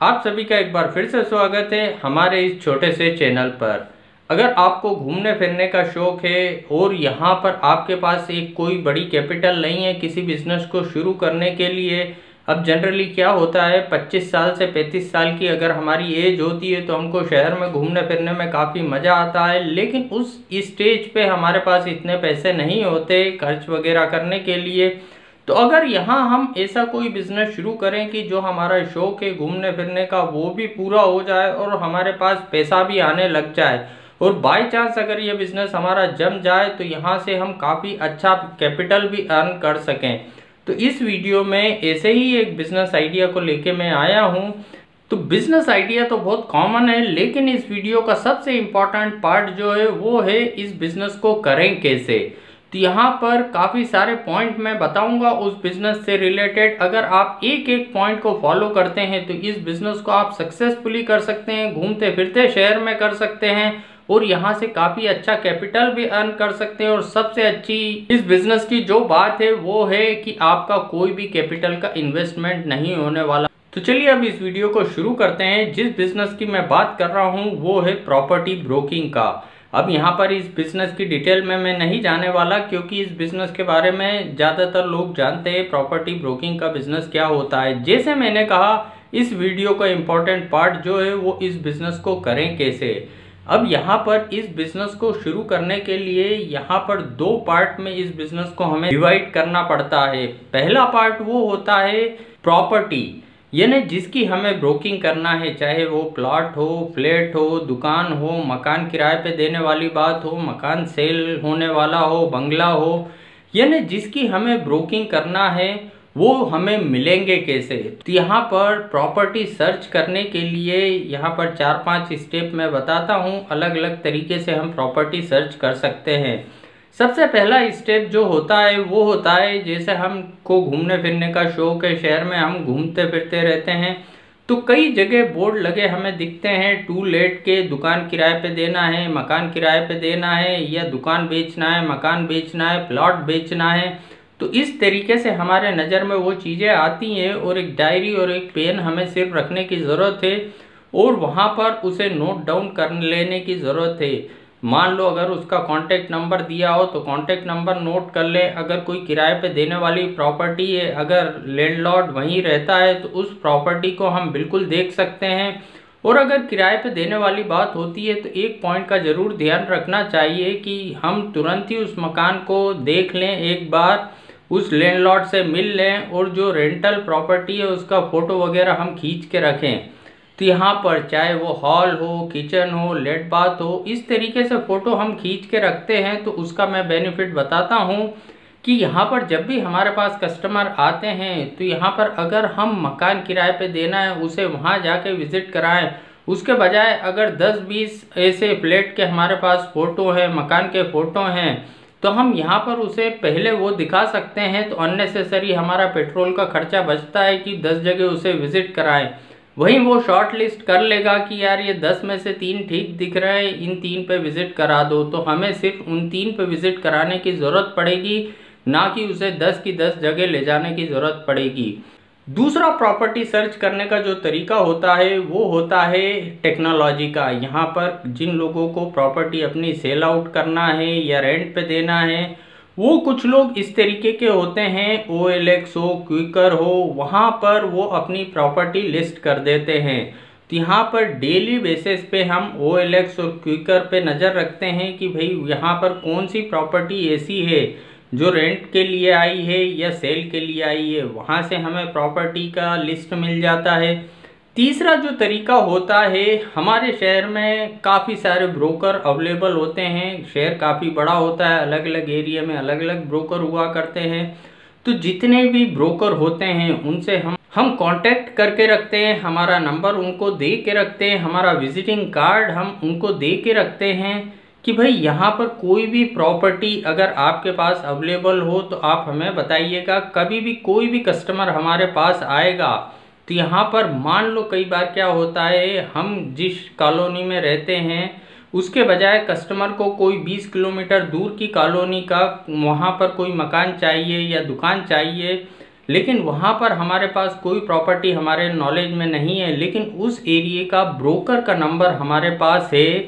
आप सभी का एक बार फिर से स्वागत है हमारे इस छोटे से चैनल पर। अगर आपको घूमने फिरने का शौक है और यहाँ पर आपके पास एक कोई बड़ी कैपिटल नहीं है किसी बिजनेस को शुरू करने के लिए। अब जनरली क्या होता है 25 साल से 35 साल की अगर हमारी एज होती है तो हमको शहर में घूमने फिरने में काफ़ी मज़ा आता है, लेकिन उस स्टेज पे हमारे पास इतने पैसे नहीं होते खर्च वगैरह करने के लिए। तो अगर यहाँ हम ऐसा कोई बिजनेस शुरू करें कि जो हमारा शौक है घूमने फिरने का वो भी पूरा हो जाए और हमारे पास पैसा भी आने लग जाए, और बाय चांस अगर ये बिजनेस हमारा जम जाए तो यहाँ से हम काफ़ी अच्छा कैपिटल भी अर्न कर सकें। तो इस वीडियो में ऐसे ही एक बिजनेस आइडिया को लेके मैं आया हूँ। तो बिजनेस आइडिया तो बहुत कॉमन है, लेकिन इस वीडियो का सबसे इम्पॉर्टेंट पार्ट जो है वो है इस बिजनेस को करें कैसे। तो यहाँ पर काफ़ी सारे पॉइंट मैं बताऊंगा उस बिजनेस से रिलेटेड। अगर आप एक एक पॉइंट को फॉलो करते हैं तो इस बिजनेस को आप सक्सेसफुली कर सकते हैं, घूमते फिरते शहर में कर सकते हैं और यहाँ से काफ़ी अच्छा कैपिटल भी अर्न कर सकते हैं। और सबसे अच्छी इस बिजनेस की जो बात है वो है कि आपका कोई भी कैपिटल का इन्वेस्टमेंट नहीं होने वाला। तो चलिए अब इस वीडियो को शुरू करते हैं। जिस बिजनेस की मैं बात कर रहा हूँ वो है प्रॉपर्टी ब्रोकिंग का। अब यहाँ पर इस बिज़नेस की डिटेल में मैं नहीं जाने वाला, क्योंकि इस बिज़नेस के बारे में ज़्यादातर लोग जानते हैं प्रॉपर्टी ब्रोकिंग का बिज़नेस क्या होता है। जैसे मैंने कहा इस वीडियो का इम्पोर्टेंट पार्ट जो है वो इस बिज़नेस को करें कैसे। अब यहाँ पर इस बिज़नेस को शुरू करने के लिए यहाँ पर दो पार्ट में इस बिज़नेस को हमें डिवाइड करना पड़ता है। पहला पार्ट वो होता है प्रॉपर्टी, यानी जिसकी हमें ब्रोकिंग करना है, चाहे वो प्लॉट हो, फ्लैट हो, दुकान हो, मकान किराए पे देने वाली बात हो, मकान सेल होने वाला हो, बंगला हो, यानी जिसकी हमें ब्रोकिंग करना है वो हमें मिलेंगे कैसे। तो यहाँ पर प्रॉपर्टी सर्च करने के लिए यहाँ पर 4-5 स्टेप मैं बताता हूँ, अलग अलग तरीके से हम प्रॉपर्टी सर्च कर सकते हैं। सबसे पहला स्टेप जो होता है वो होता है, जैसे हमको घूमने फिरने का शौक है, शहर में हम घूमते फिरते रहते हैं तो कई जगह बोर्ड लगे हमें दिखते हैं टू लेट के, दुकान किराए पे देना है, मकान किराए पे देना है, या दुकान बेचना है, मकान बेचना है, प्लॉट बेचना है। तो इस तरीके से हमारे नज़र में वो चीज़ें आती हैं और एक डायरी और एक पेन हमें सिर्फ रखने की ज़रूरत है और वहाँ पर उसे नोट डाउन कर लेने की ज़रूरत है। मान लो अगर उसका कॉन्टैक्ट नंबर दिया हो तो कॉन्टैक्ट नंबर नोट कर ले। अगर कोई किराए पे देने वाली प्रॉपर्टी है, अगर लैंडलॉर्ड वहीं रहता है तो उस प्रॉपर्टी को हम बिल्कुल देख सकते हैं। और अगर किराए पे देने वाली बात होती है तो एक पॉइंट का ज़रूर ध्यान रखना चाहिए कि हम तुरंत ही उस मकान को देख लें, एक बार उस लैंडलॉर्ड से मिल लें और जो रेंटल प्रॉपर्टी है उसका फ़ोटो वगैरह हम खींच के रखें। तो यहाँ पर चाहे वो हॉल हो, किचन हो, लेट बाथ हो, इस तरीके से फ़ोटो हम खींच के रखते हैं तो उसका मैं बेनिफिट बताता हूँ कि यहाँ पर जब भी हमारे पास कस्टमर आते हैं तो यहाँ पर अगर हम मकान किराए पे देना है उसे वहाँ जाके विज़िट कराएं, उसके बजाय अगर 10-20 ऐसे फ्लैट के हमारे पास फ़ोटो हैं, मकान के फ़ोटो हैं, तो हम यहाँ पर उसे पहले वो दिखा सकते हैं। तो अननेसेसरी हमारा पेट्रोल का खर्चा बचता है कि 10 जगह उसे विज़िट कराएं। वहीं वो शॉर्ट लिस्ट कर लेगा कि यार ये 10 में से 3 ठीक दिख रहे हैं, इन 3 पे विज़िट करा दो। तो हमें सिर्फ उन 3 पे विज़िट कराने की ज़रूरत पड़ेगी, ना कि उसे 10 की 10 जगह ले जाने की ज़रूरत पड़ेगी। दूसरा प्रॉपर्टी सर्च करने का जो तरीका होता है वो होता है टेक्नोलॉजी का। यहाँ पर जिन लोगों को प्रॉपर्टी अपनी सेल आउट करना है या रेंट पे देना है, वो कुछ लोग इस तरीके के होते हैं, OLX हो, क्विकर हो, वहाँ पर वो अपनी प्रॉपर्टी लिस्ट कर देते हैं। तो यहाँ पर डेली बेसिस पे हम OLX और क्विकर पे नज़र रखते हैं कि भाई यहाँ पर कौन सी प्रॉपर्टी ऐसी है जो रेंट के लिए आई है या सेल के लिए आई है, वहाँ से हमें प्रॉपर्टी का लिस्ट मिल जाता है। तीसरा जो तरीका होता है, हमारे शहर में काफ़ी सारे ब्रोकर अवेलेबल होते हैं, शहर काफ़ी बड़ा होता है, अलग अलग एरिया में अलग अलग ब्रोकर हुआ करते हैं। तो जितने भी ब्रोकर होते हैं उनसे हम कांटेक्ट करके रखते हैं, हमारा नंबर उनको दे के रखते हैं, हमारा विजिटिंग कार्ड हम उनको दे के रखते हैं कि भाई यहाँ पर कोई भी प्रॉपर्टी अगर आपके पास अवेलेबल हो तो आप हमें बताइएगा। कभी भी कोई भी कस्टमर हमारे पास आएगा तो यहाँ पर मान लो कई बार क्या होता है, हम जिस कॉलोनी में रहते हैं उसके बजाय कस्टमर को कोई 20 किलोमीटर दूर की कॉलोनी का वहाँ पर कोई मकान चाहिए या दुकान चाहिए, लेकिन वहाँ पर हमारे पास कोई प्रॉपर्टी हमारे नॉलेज में नहीं है, लेकिन उस एरिया का ब्रोकर का नंबर हमारे पास है,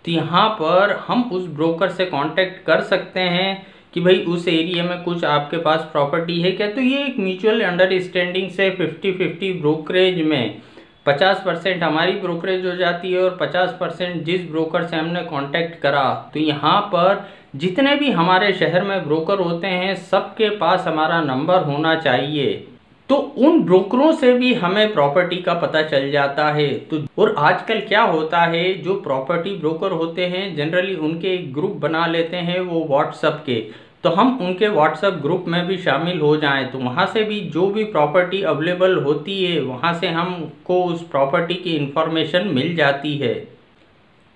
तो यहाँ पर हम उस ब्रोकर से कांटेक्ट कर सकते हैं कि भाई उस एरिया में कुछ आपके पास प्रॉपर्टी है क्या। तो ये एक म्यूचुअल अंडरस्टैंडिंग से 50-50 ब्रोकरेज में 50% हमारी ब्रोकरेज हो जाती है और 50% जिस ब्रोकर से हमने कांटेक्ट करा। तो यहाँ पर जितने भी हमारे शहर में ब्रोकर होते हैं सबके पास हमारा नंबर होना चाहिए, तो उन ब्रोकरों से भी हमें प्रॉपर्टी का पता चल जाता है। तो और आजकल क्या होता है, जो प्रॉपर्टी ब्रोकर होते हैं जनरली उनके एक ग्रुप बना लेते हैं वो व्हाट्सएप के, तो हम उनके व्हाट्सएप ग्रुप में भी शामिल हो जाएं, तो वहाँ से भी जो भी प्रॉपर्टी अवेलेबल होती है वहाँ से हमको उस प्रॉपर्टी की इंफॉर्मेशन मिल जाती है।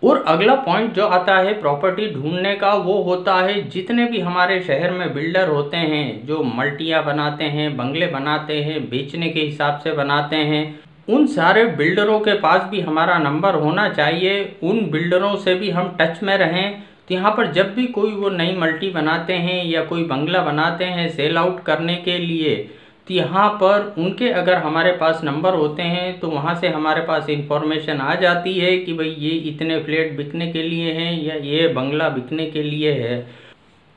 और अगला पॉइंट जो आता है प्रॉपर्टी ढूंढने का, वो होता है जितने भी हमारे शहर में बिल्डर होते हैं जो मल्टियाँ बनाते हैं, बंगले बनाते हैं, बेचने के हिसाब से बनाते हैं, उन सारे बिल्डरों के पास भी हमारा नंबर होना चाहिए। उन बिल्डरों से भी हम टच में रहें, तो यहाँ पर जब भी कोई वो नई मल्टी बनाते हैं या कोई बंगला बनाते हैं सेल आउट करने के लिए, तो यहाँ पर उनके अगर हमारे पास नंबर होते हैं तो वहाँ से हमारे पास इंफॉर्मेशन आ जाती है कि भाई ये इतने फ्लैट बिकने के लिए हैं या ये बंगला बिकने के लिए है।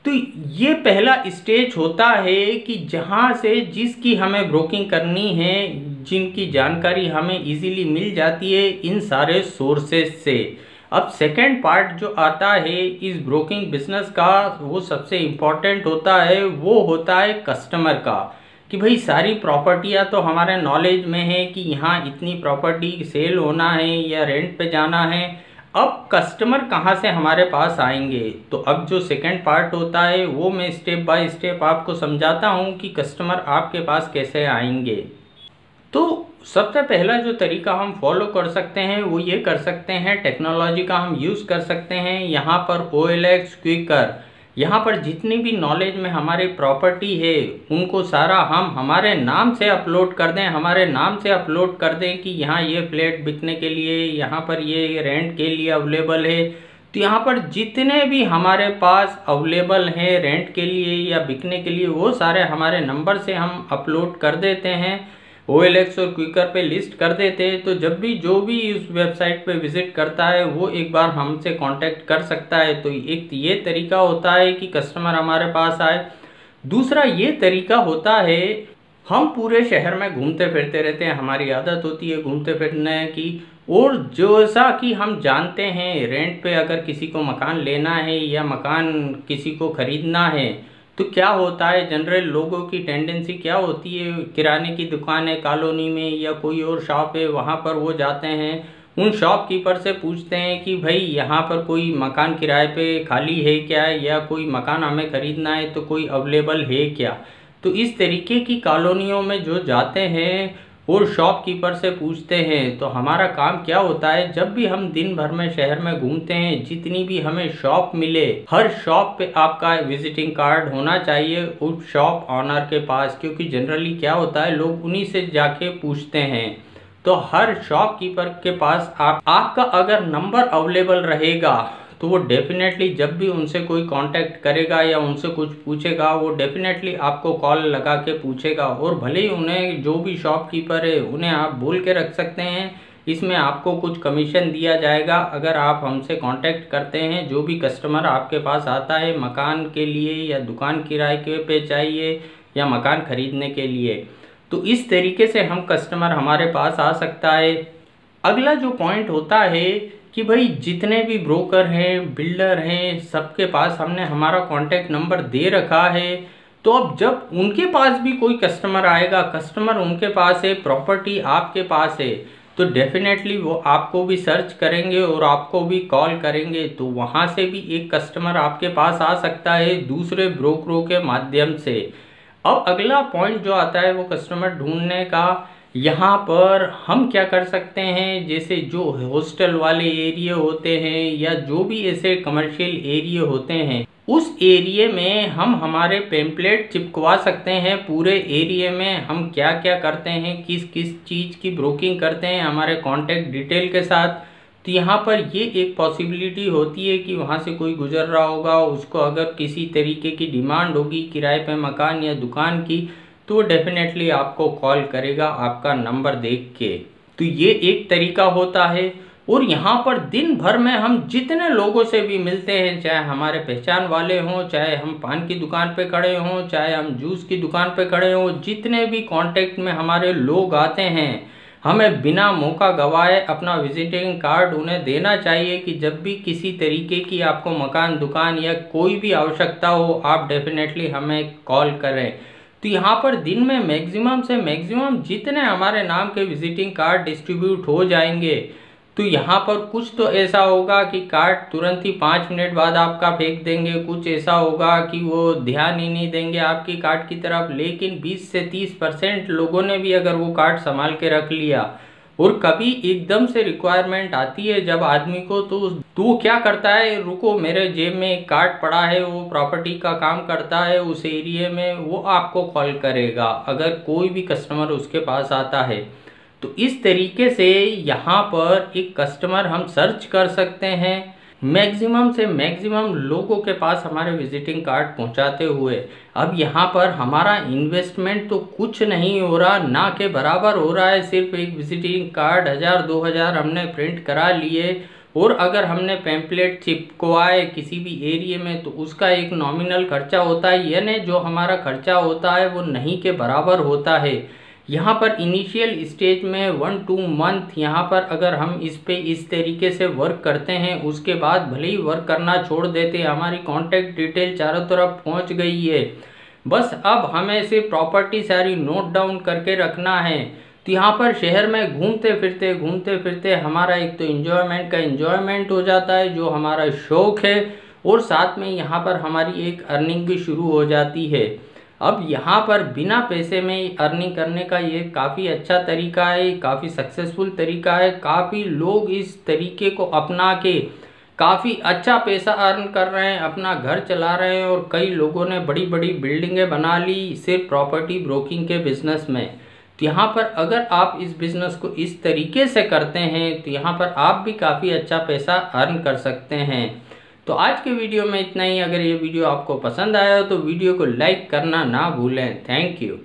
तो ये पहला स्टेज होता है कि जहाँ से जिसकी हमें ब्रोकिंग करनी है, जिनकी जानकारी हमें इजीली मिल जाती है इन सारे सोर्सेस से। अब सेकंड पार्ट जो आता है इस ब्रोकिंग बिजनेस का, वो सबसे इम्पॉर्टेंट होता है, वो होता है कस्टमर का, कि भाई सारी प्रॉपर्टियाँ तो हमारे नॉलेज में है कि यहाँ इतनी प्रॉपर्टी सेल होना है या रेंट पे जाना है, अब कस्टमर कहाँ से हमारे पास आएंगे। तो अब जो सेकंड पार्ट होता है वो मैं स्टेप बाय स्टेप आपको समझाता हूँ कि कस्टमर आपके पास कैसे आएंगे। तो सबसे पहला जो तरीका हम फॉलो कर सकते हैं वो ये कर सकते हैं, टेक्नोलॉजी का हम यूज़ कर सकते हैं। यहाँ पर OLX क्विकर, यहाँ पर जितनी भी नॉलेज में हमारी प्रॉपर्टी है उनको सारा हम हमारे नाम से अपलोड कर दें, हमारे नाम से अपलोड कर दें कि यहाँ ये फ्लैट बिकने के लिए, यहाँ पर ये रेंट के लिए अवेलेबल है। तो यहाँ पर जितने भी हमारे पास अवेलेबल हैं रेंट के लिए या बिकने के लिए, वो सारे हमारे नंबर से हम अपलोड कर देते हैं, OLX और क्विकर पे लिस्ट कर देते हैं। तो जब भी जो भी इस वेबसाइट पे विजिट करता है वो एक बार हमसे कांटेक्ट कर सकता है। तो एक ये तरीका होता है कि कस्टमर हमारे पास आए। दूसरा ये तरीका होता है, हम पूरे शहर में घूमते फिरते रहते हैं, हमारी आदत होती है घूमते फिरने की, और जैसा कि हम जानते हैं रेंट पे अगर किसी को मकान लेना है या मकान किसी को ख़रीदना है तो क्या होता है, जनरल लोगों की टेंडेंसी क्या होती है, किराने की दुकान है कॉलोनी में या कोई और शॉप है वहाँ पर वो जाते हैं, उन शॉपकीपर से पूछते हैं कि भाई यहाँ पर कोई मकान किराए पे खाली है क्या, या कोई मकान हमें ख़रीदना है तो कोई अवेलेबल है क्या। तो इस तरीके की कॉलोनियों में जो जाते हैं और शॉपकीपर से पूछते हैं। तो हमारा काम क्या होता है, जब भी हम दिन भर में शहर में घूमते हैं, जितनी भी हमें शॉप मिले, हर शॉप पे आपका विजिटिंग कार्ड होना चाहिए उस शॉप ऑनर के पास, क्योंकि जनरली क्या होता है लोग उन्हीं से जाके पूछते हैं। तो हर शॉपकीपर के पास आपका अगर नंबर अवेलेबल रहेगा तो वो डेफिनेटली जब भी उनसे कोई कांटेक्ट करेगा या उनसे कुछ पूछेगा वो डेफिनेटली आपको कॉल लगा के पूछेगा। और भले ही उन्हें जो भी शॉपकीपर है उन्हें आप बोल के रख सकते हैं, इसमें आपको कुछ कमीशन दिया जाएगा अगर आप हमसे कांटेक्ट करते हैं। जो भी कस्टमर आपके पास आता है मकान के लिए या दुकान किराए के पे चाहिए या मकान खरीदने के लिए, तो इस तरीके से हम कस्टमर हमारे पास आ सकता है। अगला जो पॉइंट होता है कि भाई जितने भी ब्रोकर हैं, बिल्डर हैं, सबके पास हमने हमारा कॉन्टैक्ट नंबर दे रखा है। तो अब जब उनके पास भी कोई कस्टमर आएगा, कस्टमर उनके पास है, प्रॉपर्टी आपके पास है, तो डेफिनेटली वो आपको भी सर्च करेंगे और आपको भी कॉल करेंगे। तो वहाँ से भी एक कस्टमर आपके पास आ सकता है दूसरे ब्रोकरों के माध्यम से। अब अगला पॉइंट जो आता है वो कस्टमर ढूंढने का, यहाँ पर हम क्या कर सकते हैं, जैसे जो हॉस्टल वाले एरिया होते हैं या जो भी ऐसे कमर्शियल एरिया होते हैं, उस एरिया में हम हमारे पेम्पलेट चिपकवा सकते हैं। पूरे एरिया में हम क्या क्या करते हैं, किस किस चीज़ की ब्रोकिंग करते हैं हमारे कॉन्टैक्ट डिटेल के साथ। तो यहाँ पर ये एक पॉसिबिलिटी होती है कि वहाँ से कोई गुजर रहा होगा, उसको अगर किसी तरीके की डिमांड होगी किराए पे मकान या दुकान की, तो वो डेफिनेटली आपको कॉल करेगा आपका नंबर देख के। तो ये एक तरीका होता है। और यहाँ पर दिन भर में हम जितने लोगों से भी मिलते हैं, चाहे हमारे पहचान वाले हों, चाहे हम पान की दुकान पे खड़े हों, चाहे हम जूस की दुकान पे खड़े हों, जितने भी कांटेक्ट में हमारे लोग आते हैं, हमें बिना मौका गवाए अपना विजिटिंग कार्ड उन्हें देना चाहिए कि जब भी किसी तरीके की आपको मकान, दुकान या कोई भी आवश्यकता हो, आप डेफिनेटली हमें कॉल करें। तो यहाँ पर दिन में मैक्सिमम से मैक्सिमम जितने हमारे नाम के विजिटिंग कार्ड डिस्ट्रीब्यूट हो जाएंगे, तो यहाँ पर कुछ तो ऐसा होगा कि कार्ड तुरंत ही 5 मिनट बाद आपका फेंक देंगे, कुछ ऐसा होगा कि वो ध्यान ही नहीं देंगे आपकी कार्ड की तरफ। लेकिन 20 से 30% लोगों ने भी अगर वो कार्ड संभाल के रख लिया और कभी एकदम से रिक्वायरमेंट आती है जब आदमी को, तो वो क्या करता है, रुको मेरे जेब में एक कार्ड पड़ा है, वो प्रॉपर्टी का काम करता है उस एरिया में, वो आपको कॉल करेगा अगर कोई भी कस्टमर उसके पास आता है। तो इस तरीके से यहाँ पर एक कस्टमर हम सर्च कर सकते हैं, मैक्सिमम से मैक्सिमम लोगों के पास हमारे विजिटिंग कार्ड पहुँचाते हुए। अब यहाँ पर हमारा इन्वेस्टमेंट तो कुछ नहीं हो रहा, ना के बराबर हो रहा है। सिर्फ एक विजिटिंग कार्ड 1000-2000 हमने प्रिंट करा लिए, और अगर हमने पैम्पलेट चिपकवाए किसी भी एरिया में तो उसका एक नॉमिनल खर्चा होता है, यानी जो हमारा खर्चा होता है वो नहीं के बराबर होता है। यहाँ पर इनिशियल स्टेज में 1-2 मंथ यहाँ पर अगर हम इस पे इस तरीके से वर्क करते हैं, उसके बाद भले ही वर्क करना छोड़ देते, हमारी कॉन्टैक्ट डिटेल चारों तरफ पहुँच गई है, बस अब हमें सिर्फ प्रॉपर्टी सारी नोट डाउन करके रखना है। तो यहाँ पर शहर में घूमते फिरते हमारा एक तो एंजॉयमेंट का एंजॉयमेंट हो जाता है, जो हमारा शौक़ है, और साथ में यहाँ पर हमारी एक अर्निंग भी शुरू हो जाती है। अब यहाँ पर बिना पैसे में अर्निंग करने का ये काफ़ी अच्छा तरीका है, काफ़ी सक्सेसफुल तरीका है। काफ़ी लोग इस तरीके को अपना के काफ़ी अच्छा पैसा अर्न कर रहे हैं, अपना घर चला रहे हैं, और कई लोगों ने बड़ी बड़ी बिल्डिंगें बना ली सिर्फ प्रॉपर्टी ब्रोकिंग के बिज़नेस में। तो यहाँ पर अगर आप इस बिज़नेस को इस तरीके से करते हैं तो यहाँ पर आप भी काफ़ी अच्छा पैसा अर्न कर सकते हैं। तो आज के वीडियो में इतना ही। अगर ये वीडियो आपको पसंद आया हो तो वीडियो को लाइक करना ना भूलें। Thank you.